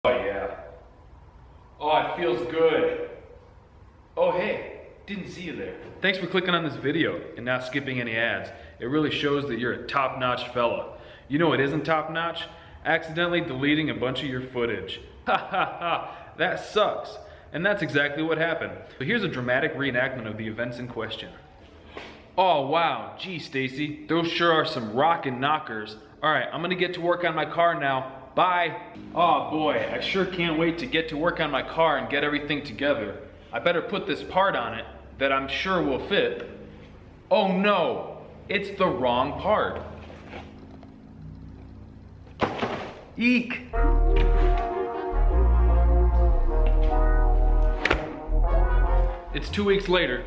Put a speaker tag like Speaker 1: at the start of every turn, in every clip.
Speaker 1: Oh yeah. Oh, it feels good. Oh hey, didn't see you there. Thanks for clicking on this video and not skipping any ads. It really shows that you're a top-notch fella. You know what isn't top-notch? Accidentally deleting a bunch of your footage. Ha ha ha, that sucks. And that's exactly what happened. So here's a dramatic reenactment of the events in question. Oh wow, gee Stacy, those sure are some rockin' knockers. Alright, I'm gonna get to work on my car now. Bye. Oh boy, I sure can't wait to get to work on my car and get everything together. I better put this part on it that I'm sure will fit. Oh no, it's the wrong part. Eek. It's 2 weeks later,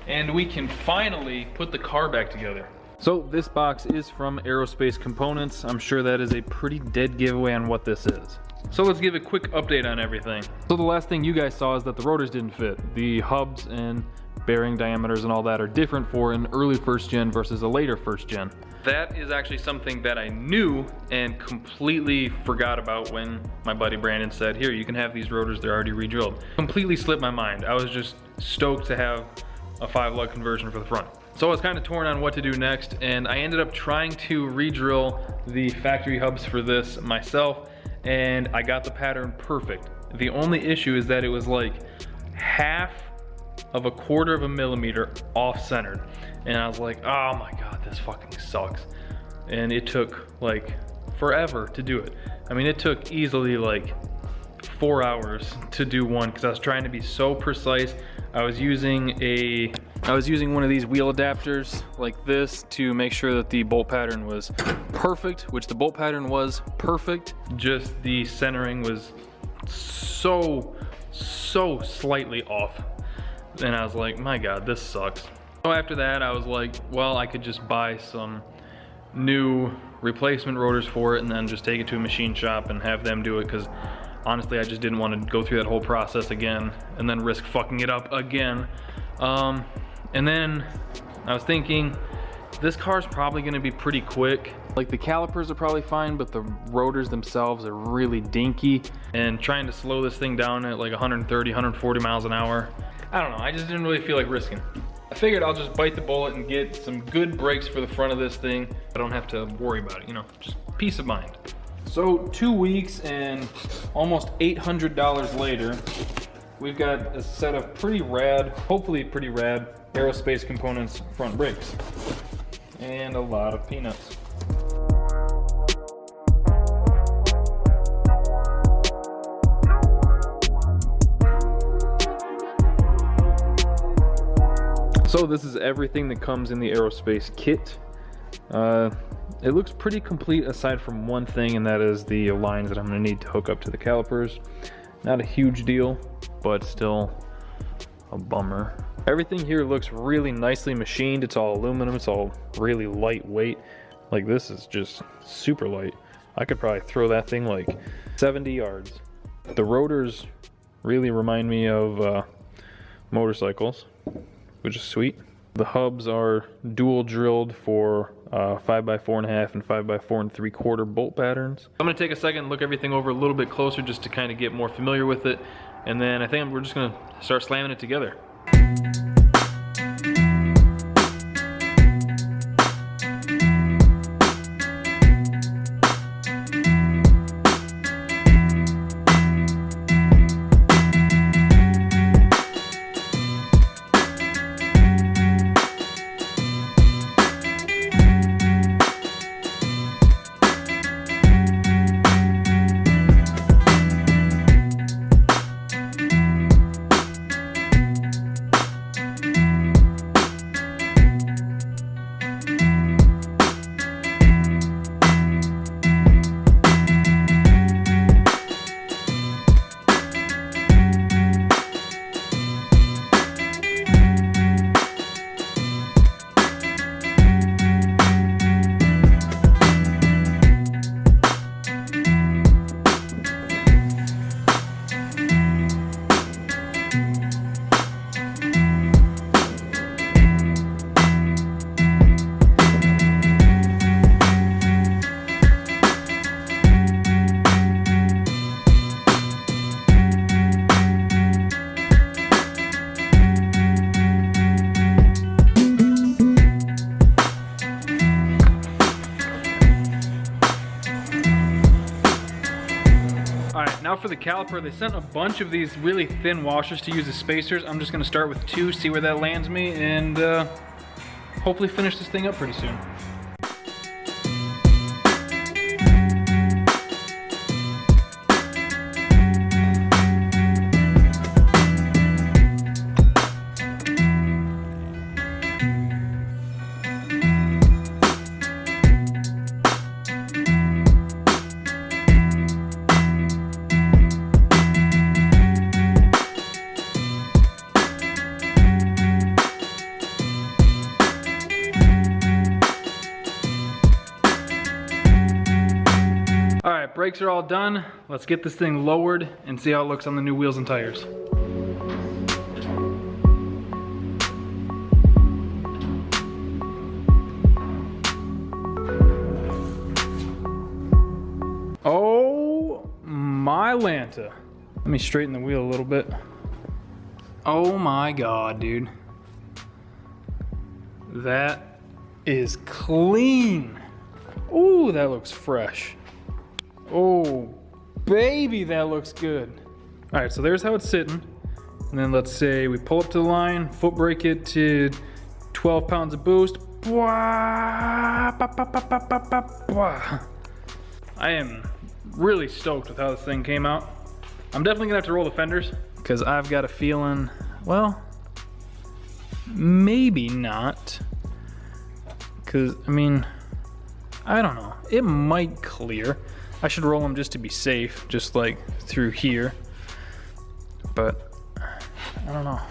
Speaker 1: and we can finally put the car back together. So this box is from Aerospace Components. I'm sure that is a pretty dead giveaway on what this is. So let's give a quick update on everything. So the last thing you guys saw is that the rotors didn't fit. The hubs and bearing diameters and all that are different for an early first gen versus a later first gen. That is actually something that I knew and completely forgot about when my buddy Brandon said, here, you can have these rotors, they're already re-drilled. Completely slipped my mind. I was just stoked to have a 5-lug conversion for the front. So I was kind of torn on what to do next, and I ended up trying to re-drill the factory hubs for this myself, and I got the pattern perfect. The only issue is that it was like half of a quarter of a millimeter off-centered. And I was like, oh my God, this fucking sucks. And it took like forever to do it. I mean, it took easily like 4 hours to do one because I was trying to be so precise. I was using one of these wheel adapters like this to make sure that the bolt pattern was perfect, which the bolt pattern was perfect. Just the centering was so slightly off. And I was like, my God, this sucks. So after that, I was like, well, I could just buy some new replacement rotors for it and then just take it to a machine shop and have them do it, because honestly, I just didn't want to go through that whole process again and then risk fucking it up again. And then I was thinking, this car's probably gonna be pretty quick. Like the calipers are probably fine, but the rotors themselves are really dinky. And trying to slow this thing down at like 130, 140 miles an hour, I don't know, I just didn't really feel like risking. I figured I'll just bite the bullet and get some good brakes for the front of this thing. I don't have to worry about it, you know, just peace of mind. So 2 weeks and almost $800 later, we've got a set of pretty rad, hopefully pretty rad, Aerospace Components front brakes. And a lot of peanuts. So this is everything that comes in the Aerospace kit. It looks pretty complete aside from one thing, and that is the lines that I'm going to need to hook up to the calipers. Not a huge deal, but still a bummer. Everything here looks really nicely machined. It's all aluminum. It's all really lightweight. Like, this is just super light. I could probably throw that thing like 70 yards. The rotors really remind me of motorcycles, which is sweet. The hubs are dual drilled for 5x4.5 and 5x4 3/4 bolt patterns. I'm gonna take a second and look everything over a little bit closer just to kind of get more familiar with it. And then I think we're just gonna start slamming it together. All right, now for the caliper, they sent a bunch of these really thin washers to use as spacers. I'm just gonna start with 2, see where that lands me, and hopefully finish this thing up pretty soon. Alright, brakes are all done. Let's get this thing lowered and see how it looks on the new wheels and tires. Oh my Lanta. Let me straighten the wheel a little bit. Oh my God, dude. That is clean. Ooh, that looks fresh. Oh, baby, that looks good. All right, so there's how it's sitting. And then let's say we pull up to the line, foot brake it to 12 pounds of boost. I am really stoked with how this thing came out. I'm definitely gonna have to roll the fenders because I've got a feeling, well, maybe not. Because, I mean, I don't know. It might clear. I should roll them just to be safe, just like through here. But I don't know.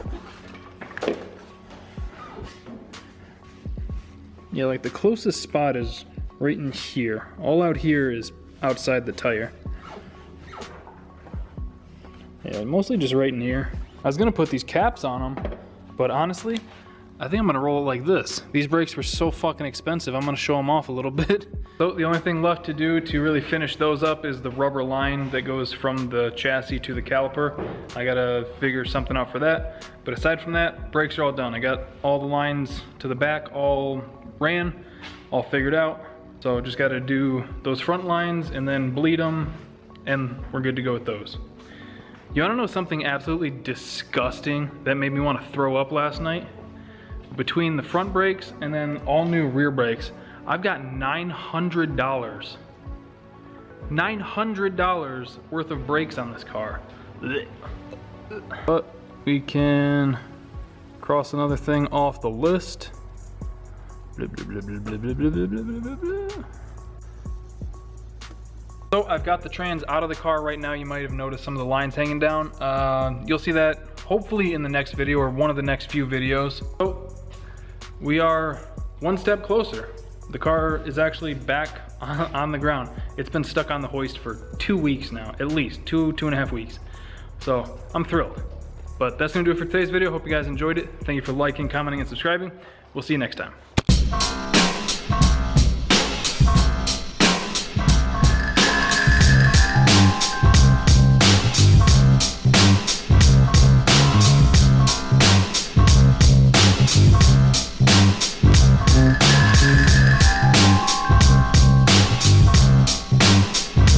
Speaker 1: Yeah, like the closest spot is right in here. All out here is outside the tire. Yeah, mostly just right in here. I was gonna put these caps on them, but honestly, I think I'm gonna roll it like this. These brakes were so fucking expensive, I'm gonna show them off a little bit. So the only thing left to do to really finish those up is the rubber line that goes from the chassis to the caliper. I gotta figure something out for that. But aside from that, brakes are all done. I got all the lines to the back all ran, all figured out. So just gotta do those front lines and then bleed them, and we're good to go with those. You wanna know something absolutely disgusting that made me wanna throw up last night? Between the front brakes and then all new rear brakes, I've got $900. $900 worth of brakes on this car. But we can cross another thing off the list. So I've got the trans out of the car right now. You might have noticed some of the lines hanging down. You'll see that hopefully in the next video or one of the next few videos. So we are one step closer. The car is actually back on the ground. It's been stuck on the hoist for 2 weeks now, at least 2.5 weeks. So I'm thrilled. But that's gonna do it for today's video. Hope you guys enjoyed it. Thank you for liking, commenting, and subscribing. We'll see you next time.